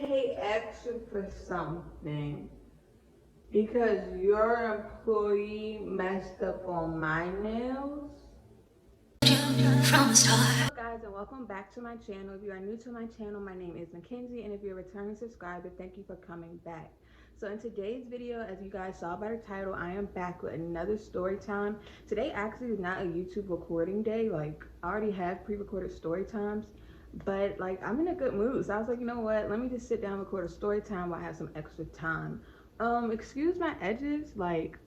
pay extra for something because your employee messed up on my nails? Hello guys, and welcome back to my channel. If you are new to my channel, my name is McKenzie, and if you're a returning subscriber, thank you for coming back. So in today's video, as you guys saw by the title, I am back with another story time. Today actually is not a YouTube recording day. Like, I already have pre-recorded story times, but like I'm in a good mood. So I was like, you know what, let me just sit down and record a story time while I have some extra time. Excuse my edges, like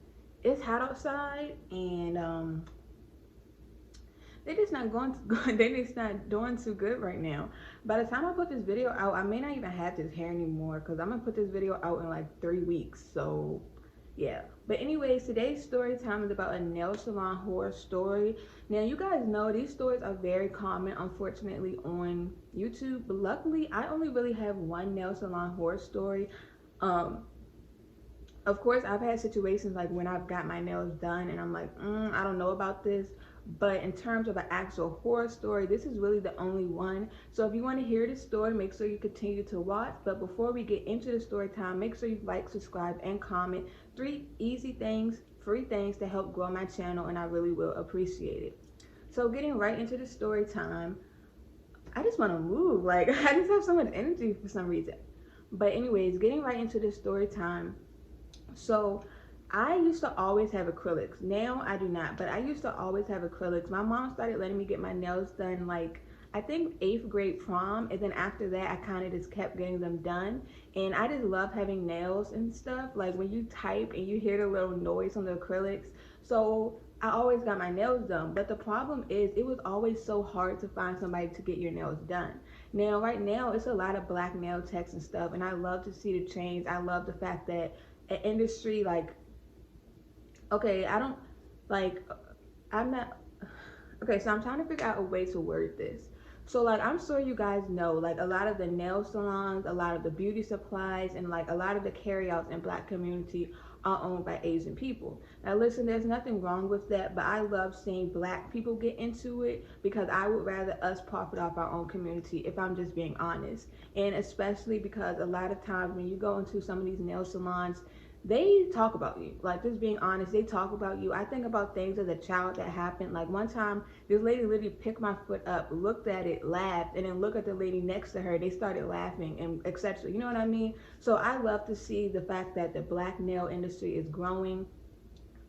it's hot outside, and they're just not they're just not doing too good right now. By the time I put this video out, I may not even have this hair anymore because I'm gonna put this video out in like 3 weeks. So yeah, but anyways, today's story time is about a nail salon horror story. Now, you guys know these stories are very common, unfortunately, on YouTube, but luckily I only really have one nail salon horror story. Of course, I've had situations like when I've got my nails done and I'm like, I don't know about this. But in terms of an actual horror story, this is really the only one. So if you want to hear this story, make sure you continue to watch. But before we get into the story time, make sure you like, subscribe, and comment. 3 easy things, free things to help grow my channel, and I really will appreciate it. So getting right into the story time, I just want to move. Like, I just have so much energy for some reason. But anyways, getting right into the story time. So I used to always have acrylics. Now I do not, but I used to always have acrylics. My mom started letting me get my nails done like I think 8th grade prom, and then after that I kind of just kept getting them done. And I just love having nails and stuff, like when you type and you hear the little noise on the acrylics. So I always got my nails done, but the problem is it was always so hard to find somebody to get your nails done. Now right now it's a lot of black nail techs and stuff, and I love to see the change. I love the fact that an industry like, okay, I'm not, okay, so I'm trying to figure out a way to word this. So like, I'm sure you guys know, like a lot of the nail salons, a lot of the beauty supplies, and like a lot of the carryouts in black community are owned by Asian people. Now listen, there's nothing wrong with that, but I love seeing black people get into it because I would rather us profit off our own community, if I'm just being honest. And especially because a lot of times when you go into some of these nail salons, they talk about you. Like, just being honest, they talk about you. I think about things as a child that happened. Like one time this lady literally picked my foot up, looked at it, laughed, and then looked at the lady next to her. They started laughing, and etc. You know what I mean? So I love to see the fact that the black nail industry is growing,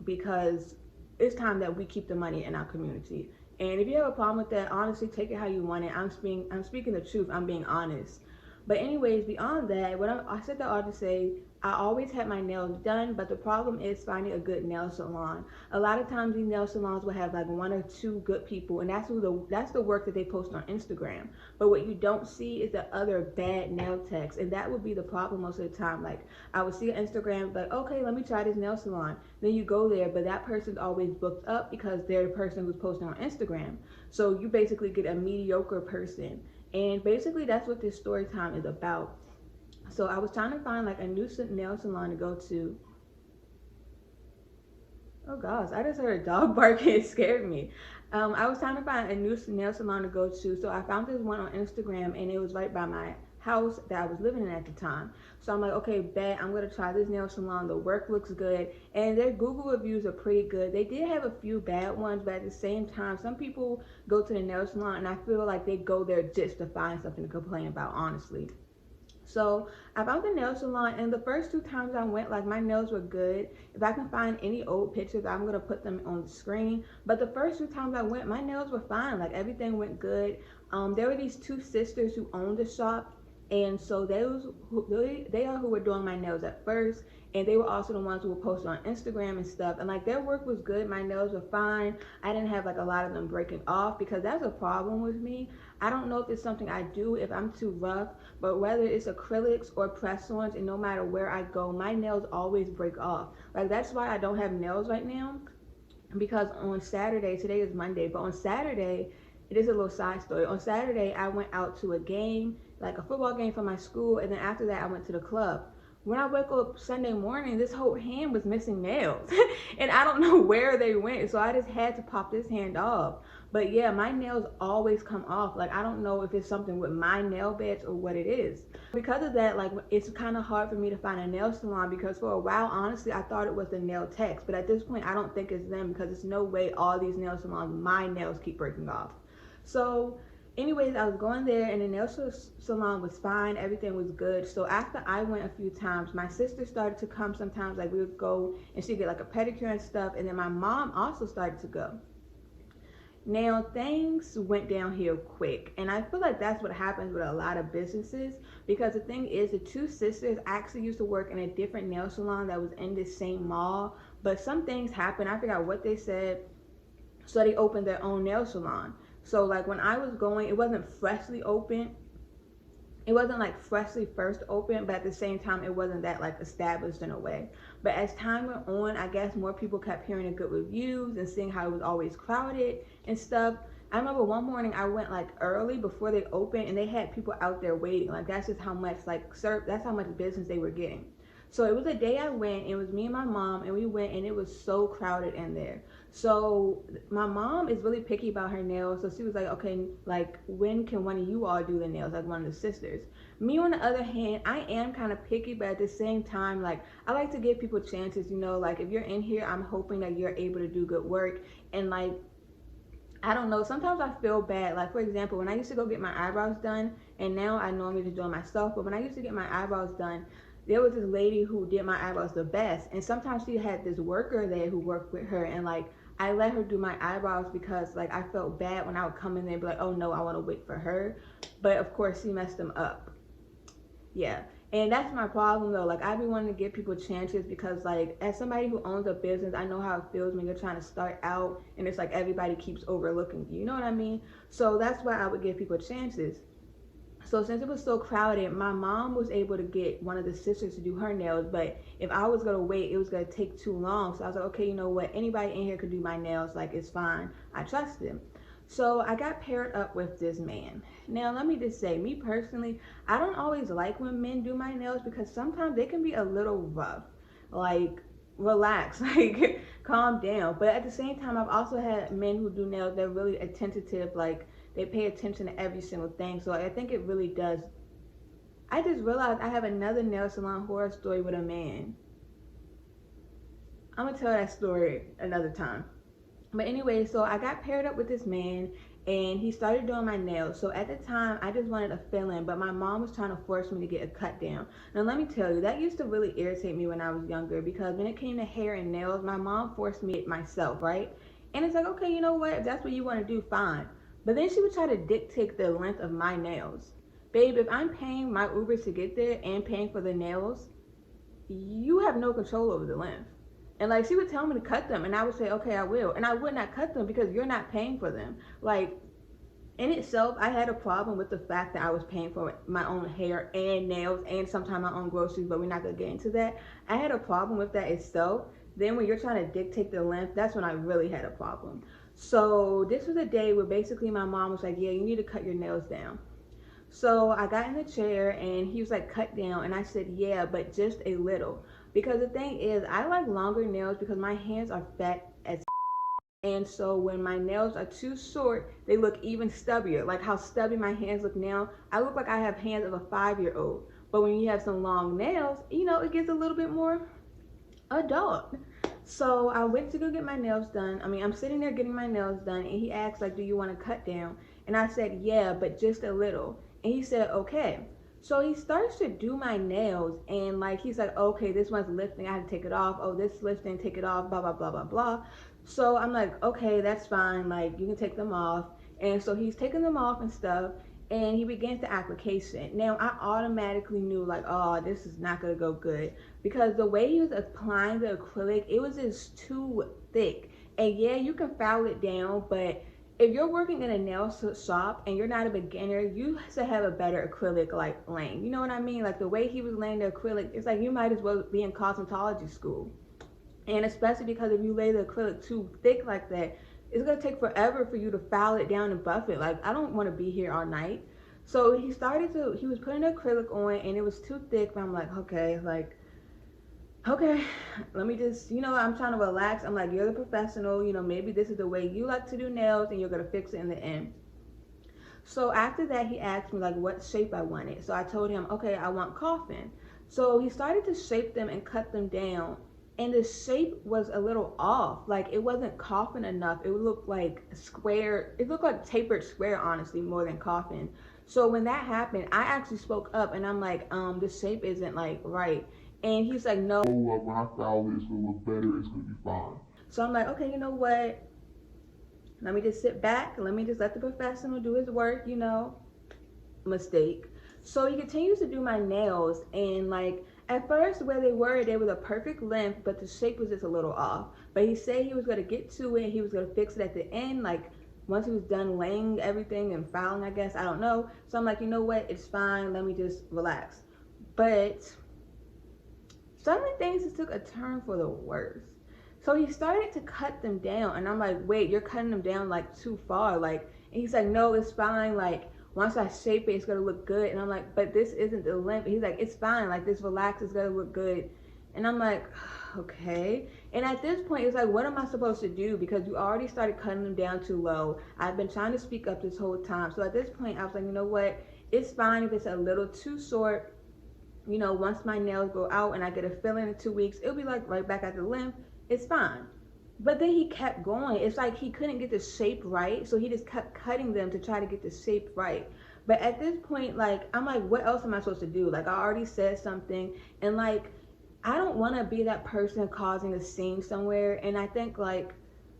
because it's time that we keep the money in our community. And if you have a problem with that, honestly, take it how you want it. I'm speaking the truth. I'm being honest. But anyways, beyond that, what I said that all to say, I always had my nails done, but the problem is finding a good nail salon. A lot of times these nail salons will have like 1 or 2 good people, and that's the work that they post on Instagram. But what you don't see is the other bad nail techs, and that would be the problem most of the time. Like, I would see on Instagram, like, okay, let me try this nail salon. Then you go there, but that person's always booked up because they're the person who's posting on Instagram. So you basically get a mediocre person. And basically that's what this story time is about. So I was trying to find like a new nail salon to go to. Oh gosh, I just heard a dog barking. It scared me. I was trying to find a new nail salon to go to. So I found this one on Instagram, and it was right by my house that I was living in at the time. So I'm like, okay, bet, I'm gonna try this nail salon. The work looks good, and their Google reviews are pretty good. They did have a few bad ones, but at the same time, some people go to the nail salon and I feel like they go there just to find something to complain about, honestly. So I found the nail salon, and the first 2 times I went, like, my nails were good. If I can find any old pictures, I'm gonna put them on the screen. But the first 2 times I went, my nails were fine. Like, everything went good. There were these 2 sisters who owned the shop, and so they are who were doing my nails at first, and they were also the ones who were posting on Instagram and stuff. And like, their work was good. My nails were fine. I didn't have like a lot of them breaking off, because that's a problem with me. I don't know if it's something I do, if I'm too rough, but whether it's acrylics or press-ons, and no matter where I go, my nails always break off. Like, that's why I don't have nails right now, because on Saturday, today is Monday, but on Saturday, it is a little side story. On Saturday, I went out to a game, like a football game for my school, and then after that, I went to the club. When I woke up Sunday morning, this whole hand was missing nails, and I don't know where they went, so I just had to pop this hand off. But yeah, my nails always come off. Like, I don't know if it's something with my nail beds or what it is. Because of that, like, it's kind of hard for me to find a nail salon, because for a while, honestly, I thought it was the nail techs. But at this point, I don't think it's them, because there's no way all these nail salons, my nails keep breaking off. So anyways, I was going there, and the nail salon was fine. Everything was good. So after I went a few times, my sister started to come sometimes. Like, we would go and she'd get like a pedicure and stuff. And then my mom also started to go. Now things went downhill quick, and I feel like that's what happens with a lot of businesses, because the thing is, the two sisters actually used to work in a different nail salon that was in this same mall, but some things happened. I forgot what they said, so they opened their own nail salon. So like when I was going, it wasn't freshly open. It wasn't like freshly first open, but at the same time, it wasn't that like established in a way. But as time went on, I guess more people kept hearing the good reviews and seeing how it was always crowded and stuff. I remember one morning I went like early before they opened, and they had people out there waiting. Like, that's just how much that's how much business they were getting. So it was a day I went, it was me and my mom, and we went, and it was so crowded in there. So my mom is really picky about her nails, so she was like, okay, like, when can one of you all do the nails, like one of the sisters? Me, on the other hand, I am kind of picky, but at the same time, like, I like to give people chances, you know, like, if you're in here, I'm hoping that you're able to do good work. And like, I don't know, sometimes I feel bad. Like, for example, when I used to go get my eyebrows done, and now I normally just do it myself, but when I used to get my eyebrows done, there was this lady who did my eyebrows the best, and sometimes she had this worker there who worked with her, and like, I let her do my eyebrows because like I felt bad when I would come in there and be like, oh no, I want to wait for her. But of course she messed them up. Yeah. And that's my problem though. Like, I be wanting to give people chances, because like, as somebody who owns a business, I know how it feels when you're trying to start out and it's like everybody keeps overlooking you. You know what I mean? So that's why I would give people chances. So since it was so crowded, my mom was able to get one of the sisters to do her nails, but if I was going to wait, it was going to take too long. So I was like, okay, you know what? Anybody in here could do my nails. Like, it's fine. I trust them. So I got paired up with this man. Now, let me just say, me personally, I don't always like when men do my nails, because sometimes they can be a little rough. Like, relax, like, calm down. But at the same time, I've also had men who do nails, they're really attentive, like, they pay attention to every single thing. So I think it really does. I just realized I have another nail salon horror story with a man. I'm gonna tell that story another time. But anyway, so I got paired up with this man, and he started doing my nails. So at the time, I just wanted a fill-in, but my mom was trying to force me to get a cut down. Now let me tell you, that used to really irritate me when I was younger, because when it came to hair and nails, my mom forced me it myself, right? And it's like, okay, you know what? If that's what you want to do, fine. But then she would try to dictate the length of my nails. Babe, if I'm paying my Uber to get there and paying for the nails, you have no control over the length. And like, she would tell me to cut them, and I would say, okay, I will. And I would not cut them because you're not paying for them. Like, in itself, I had a problem with the fact that I was paying for my own hair and nails and sometimes my own groceries, but we're not going to get into that. I had a problem with that itself. Then when you're trying to dictate the length, that's when I really had a problem. So this was a day where basically my mom was like, yeah, you need to cut your nails down. So I got in the chair, and he was like, cut down. And I said, yeah, but just a little. Because the thing is, I like longer nails because my hands are fat as and so when my nails are too short, they look even stubbier. Like how stubby my hands look now. I look like I have hands of a 5-year-old. But when you have some long nails, you know, it gets a little bit more adult. So I went to go get my nails done. I mean, I'm sitting there getting my nails done, and he asked, like, do you want to cut down? And I said, yeah, but just a little. And he said, okay. So he starts to do my nails, and like, he's like, okay, this one's lifting, I have to take it off. Oh, this lifting, take it off, blah, blah, blah, blah, blah. So I'm like, okay, that's fine. Like, you can take them off. And so he's taking them off and stuff, and he begins the application. Now, I automatically knew, like, oh, this is not going to go good, because the way he was applying the acrylic, it was just too thick. And yeah, you can foul it down, but if you're working in a nail shop and you're not a beginner, you should have a better acrylic like laying. You know what I mean? Like the way he was laying the acrylic, it's like you might as well be in cosmetology school. And especially because if you lay the acrylic too thick like that, it's gonna take forever for you to foul it down and buff it. Like, I don't want to be here all night. So he was putting the acrylic on, and it was too thick. But I'm like, okay, like, okay, let me just, I'm trying to relax. I'm like, you're the professional, maybe this is the way you like to do nails and you're going to fix it in the end. So after that, he asked me like what shape I wanted. So I told him, okay, I want coffin. So he started to shape them and cut them down. And the shape was a little off. Like it wasn't coffin enough. It looked like square. It looked like tapered square, honestly, more than coffin. So when that happened, I actually spoke up and I'm like, the shape isn't like right. And he's like, no, when I file it, it's gonna look better. It's gonna be fine. So I'm like, okay, you know what? Let me just sit back. Let me just let the professional do his work, mistake. So he continues to do my nails, and like at first where they were the perfect length, but the shape was just a little off. But he said he was gonna get to it, he was gonna fix it at the end, like once he was done laying everything and filing, I guess. I don't know. So I'm like, you know what, it's fine, let me just relax. But suddenly things just took a turn for the worse. So he started to cut them down, and I'm like, wait, you're cutting them down like too far. Like, and he's like, no, it's fine. Like, once I shape it, it's gonna look good. And I'm like, but this isn't the length. He's like, it's fine. Like, this relax is gonna look good. And I'm like, okay. And at this point, it's like, what am I supposed to do? Because you already started cutting them down too low. I've been trying to speak up this whole time. So at this point, I was like, you know what? It's fine if it's a little too short. Once my nails go out and I get a filling in 2 weeks, it'll be like right back at the length. It's fine. But then he kept going. It's like he couldn't get the shape right, so he just kept cutting them to try to get the shape right. But at this point, like, I'm like, what else am I supposed to do? Like, I already said something, and like, I don't want to be that person causing a scene somewhere. And I think like,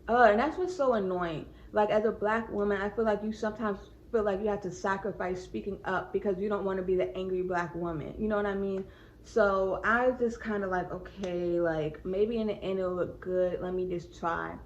and that's what's so annoying. Like as a black woman, I feel like you sometimes feel like you have to sacrifice speaking up because you don't want to be the angry black woman. You know what I mean? So I was just kind of like, okay, like maybe in the end it'll look good. Let me just try.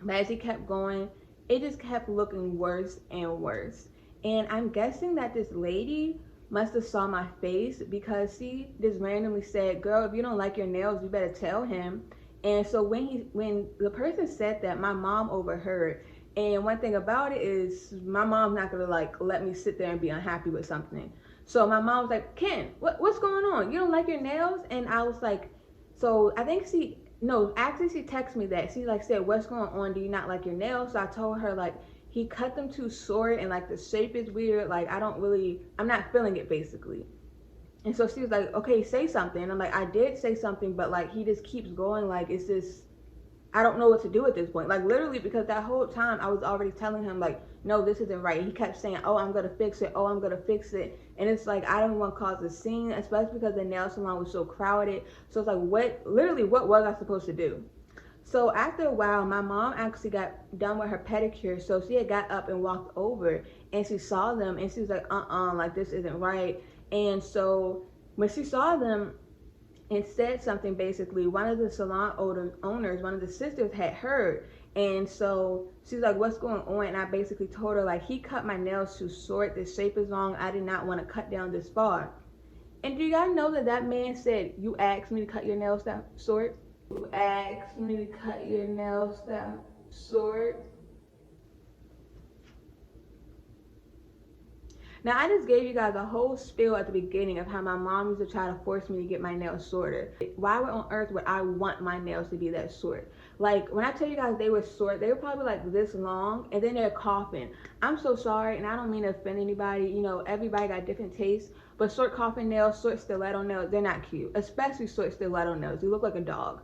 But as he kept going, it just kept looking worse and worse. And I'm guessing that this lady must have saw my face because she just randomly said, "Girl, if you don't like your nails, you better tell him." And so when the person said that, my mom overheard. And one thing about it is my mom's not gonna like let me sit there and be unhappy with something. So my mom was like, "Ken, what's going on? You don't like your nails?" And I was like, so I think she no, actually she texted me that. She like said, "What's going on? Do you not like your nails?" So I told her like he cut them too short and like the shape is weird. Like I'm not feeling it basically. And so she was like, "Okay, say something." And I'm like, "I did say something, but like he just keeps going. Like it's just I don't know what to do at this point." Like literally, because that whole time I was already telling him like, no, this isn't right. He kept saying, "Oh, I'm gonna fix it. Oh, I'm gonna fix it." And it's like I don't want to cause a scene, especially because the nail salon was so crowded. So it's like, what was I supposed to do? So after a while, my mom actually got done with her pedicure. So she had got up and walked over, and she saw them, and she was like, like this isn't right. And so when she saw them, and said something basically, one of the salon owners, one of the sisters had heard. And so she's like, "What's going on?" And I basically told her like, "He cut my nails too short, the shape is wrong, I did not want to cut down this far." And do y'all know that that man said, "You asked me to cut your nails that short? You asked me to cut your nails that short?" Now, I just gave you guys a whole spiel at the beginning of how my mom used to try to force me to get my nails shorter. Why on earth would I want my nails to be that short? Like, when I tell you guys they were short, they were probably like this long, and then they're coffin. I'm so sorry, and I don't mean to offend anybody. Everybody got different tastes, but short coffin nails, short stiletto nails, they're not cute. Especially short stiletto nails. You look like a dog.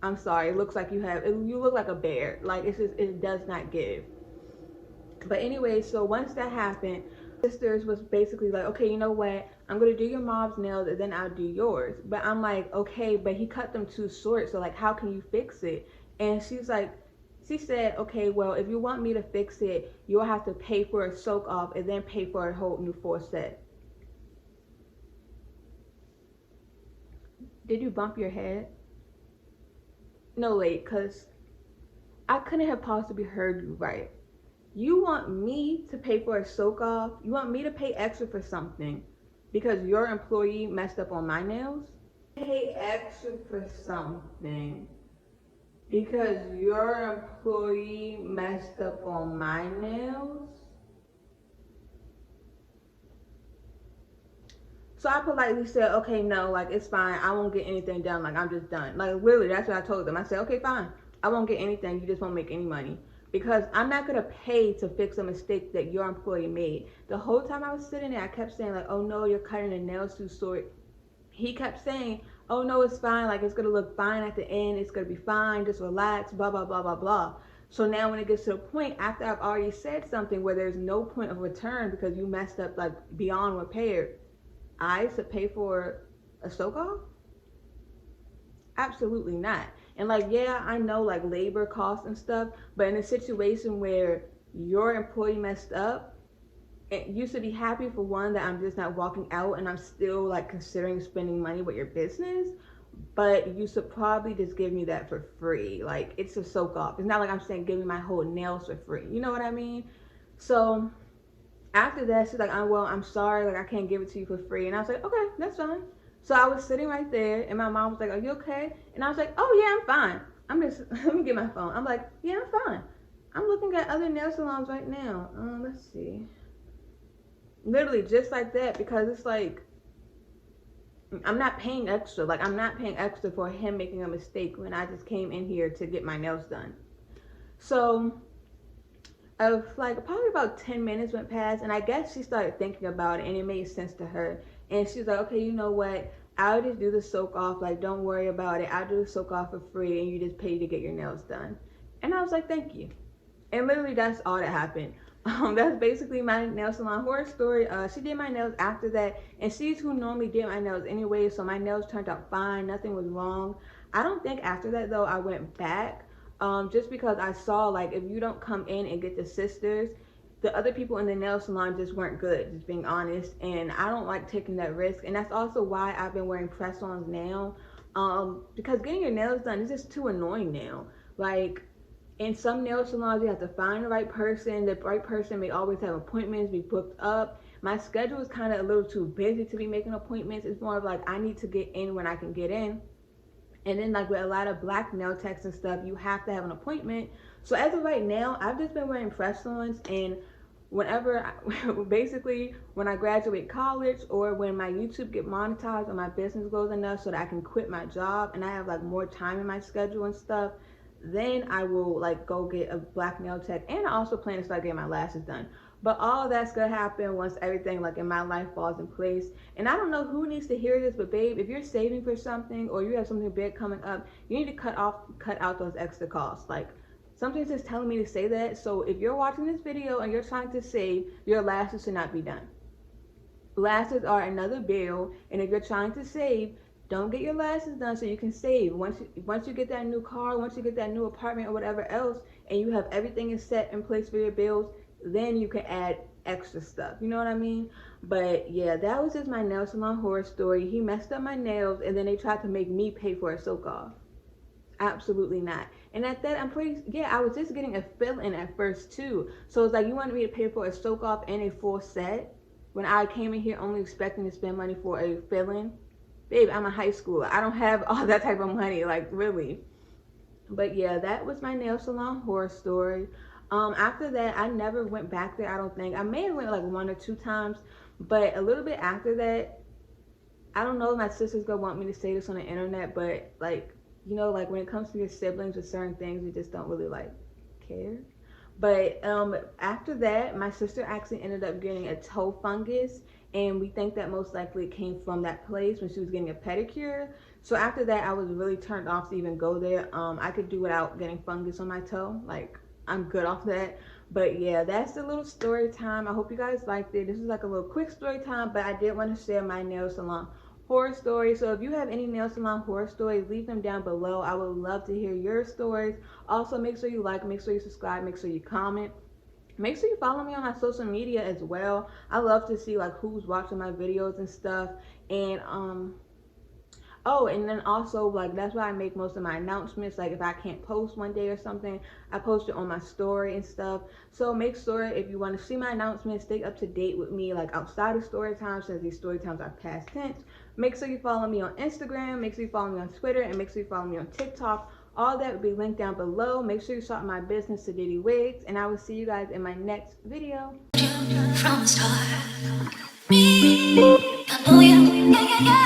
I'm sorry. It looks like you look like a bear. Like, it does not give. But anyway, so once that happened, sisters was basically like, "Okay, you know what? I'm gonna do your mom's nails and then I'll do yours." But I'm like, "Okay, but he cut them too short, so like, how can you fix it?" And she said, "Okay, well, if you want me to fix it, you'll have to pay for a soak off and then pay for a whole new full set." Did you bump your head? No, wait, cause I couldn't have possibly heard you right. You want me to pay for a soak off? You want me to pay extra for something because your employee messed up on my nails? Pay extra for something because your employee messed up on my nails? So I politely said, okay, no, like, it's fine. I won't get anything done. Like, I'm just done. Like, literally, that's what I told them. I said, okay, fine. I won't get anything. You just won't make any money. Because I'm not going to pay to fix a mistake that your employee made. The whole time I was sitting there, I kept saying, like, oh, no, you're cutting the nails too short. He kept saying, oh, no, it's fine. Like, it's going to look fine at the end. It's going to be fine. Just relax, blah, blah, blah, blah, blah. So now when it gets to the point, after I've already said something where there's no point of return because you messed up, like, beyond repair, I should pay for a soak off? Absolutely not. And like, yeah, I know like labor costs and stuff, but in a situation where your employee messed up, you should be happy for one that I'm just not walking out and I'm still like considering spending money with your business. But you should probably just give me that for free. Like, it's a soak off. It's not like I'm saying give me my whole nails for free. You know what I mean? So after that, she's like, oh, well, I'm sorry, like I can't give it to you for free. And I was like, okay, that's fine. So I was sitting right there, and my mom was like, are you okay? And I was like, oh yeah, I'm fine. I'm just let me get my phone. I'm like, yeah, I'm fine. I'm looking at other nail salons right now. Let's see. Literally just like that, because it's like I'm not paying extra. Like, I'm not paying extra for him making a mistake when I just came in here to get my nails done. So of like probably about 10 minutes went past, and I guess she started thinking about it and it made sense to her, and she's like, okay, you know what, I'll just do the soak off, like don't worry about it, I'll do the soak off for free and you just pay to get your nails done. And I was like, thank you. And literally that's all that happened. That's basically my nail salon horror story. She did my nails after that, and she's who normally did my nails anyway, so my nails turned out fine, nothing was wrong. I don't think after that though I went back, just because I saw like if you don't come in and get the sisters, the other people in the nail salon just weren't good, just being honest, and I don't like taking that risk. And that's also why I've been wearing press-ons now, because getting your nails done is just too annoying now. Like, in some nail salons, you have to find the right person. The right person may always have appointments, be booked up. My schedule is kind of a little too busy to be making appointments. It's more of like I need to get in when I can get in. And then like with a lot of black nail techs and stuff, you have to have an appointment. So as of right now, I've just been wearing press-ons, and basically when I graduate college or when my YouTube get monetized or my business grows enough so that I can quit my job and I have like more time in my schedule and stuff, then I will like go get a black nail tech. And I also plan to start getting my lashes done. But all of that's gonna happen once everything like in my life falls in place. And I don't know who needs to hear this, but babe, if you're saving for something or you have something big coming up, you need to cut out those extra costs. Like, something's just telling me to say that. So if you're watching this video and you're trying to save, your lashes should not be done. Lashes are another bill, and if you're trying to save, don't get your lashes done so you can save. Once you get that new car, once you get that new apartment or whatever else, and you have everything is set in place for your bills, then you can add extra stuff. You know what I mean? But yeah, that was just my nail salon horror story. He messed up my nails, and then they tried to make me pay for a soak off. Absolutely not. And at that, I was just getting a fill-in at first too. So it's like, you wanted me to pay for a soak off and a full set when I came in here only expecting to spend money for a fill-in? Babe, I'm a high schooler. I don't have all that type of money, like really. But yeah, that was my nail salon horror story. After that, I never went back there, I don't think. I may have went like 1 or 2 times, but a little bit after that, I don't know if my sister's gonna want me to say this on the internet, but like, you know, like when it comes to your siblings with certain things, you just don't really like care. But after that, my sister actually ended up getting a toe fungus, and we think that most likely it came from that place when she was getting a pedicure. So after that, I was really turned off to even go there. I could do without getting fungus on my toe. Like, I'm good off that. But yeah, that's the little story time. I hope you guys liked it. This is like a little quick story time, but I did want to share my nail salon horror stories. So if you have any nail salon horror stories, leave them down below. I would love to hear your stories. Also, make sure you like, make sure you subscribe, make sure you comment. Make sure you follow me on my social media as well. I love to see like who's watching my videos and stuff. And oh, and then also, like, that's why I make most of my announcements. Like, if I can't post one day or something, I post it on my story and stuff. So make sure if you want to see my announcements, stay up to date with me, like, outside of story time, since these story times are past tense. Make sure you follow me on Instagram, make sure you follow me on Twitter, and make sure you follow me on TikTok. All that will be linked down below. Make sure you shop my business, Sadiddy Wigs, and I will see you guys in my next video. From the start, me Oh yeah, yeah, yeah, yeah.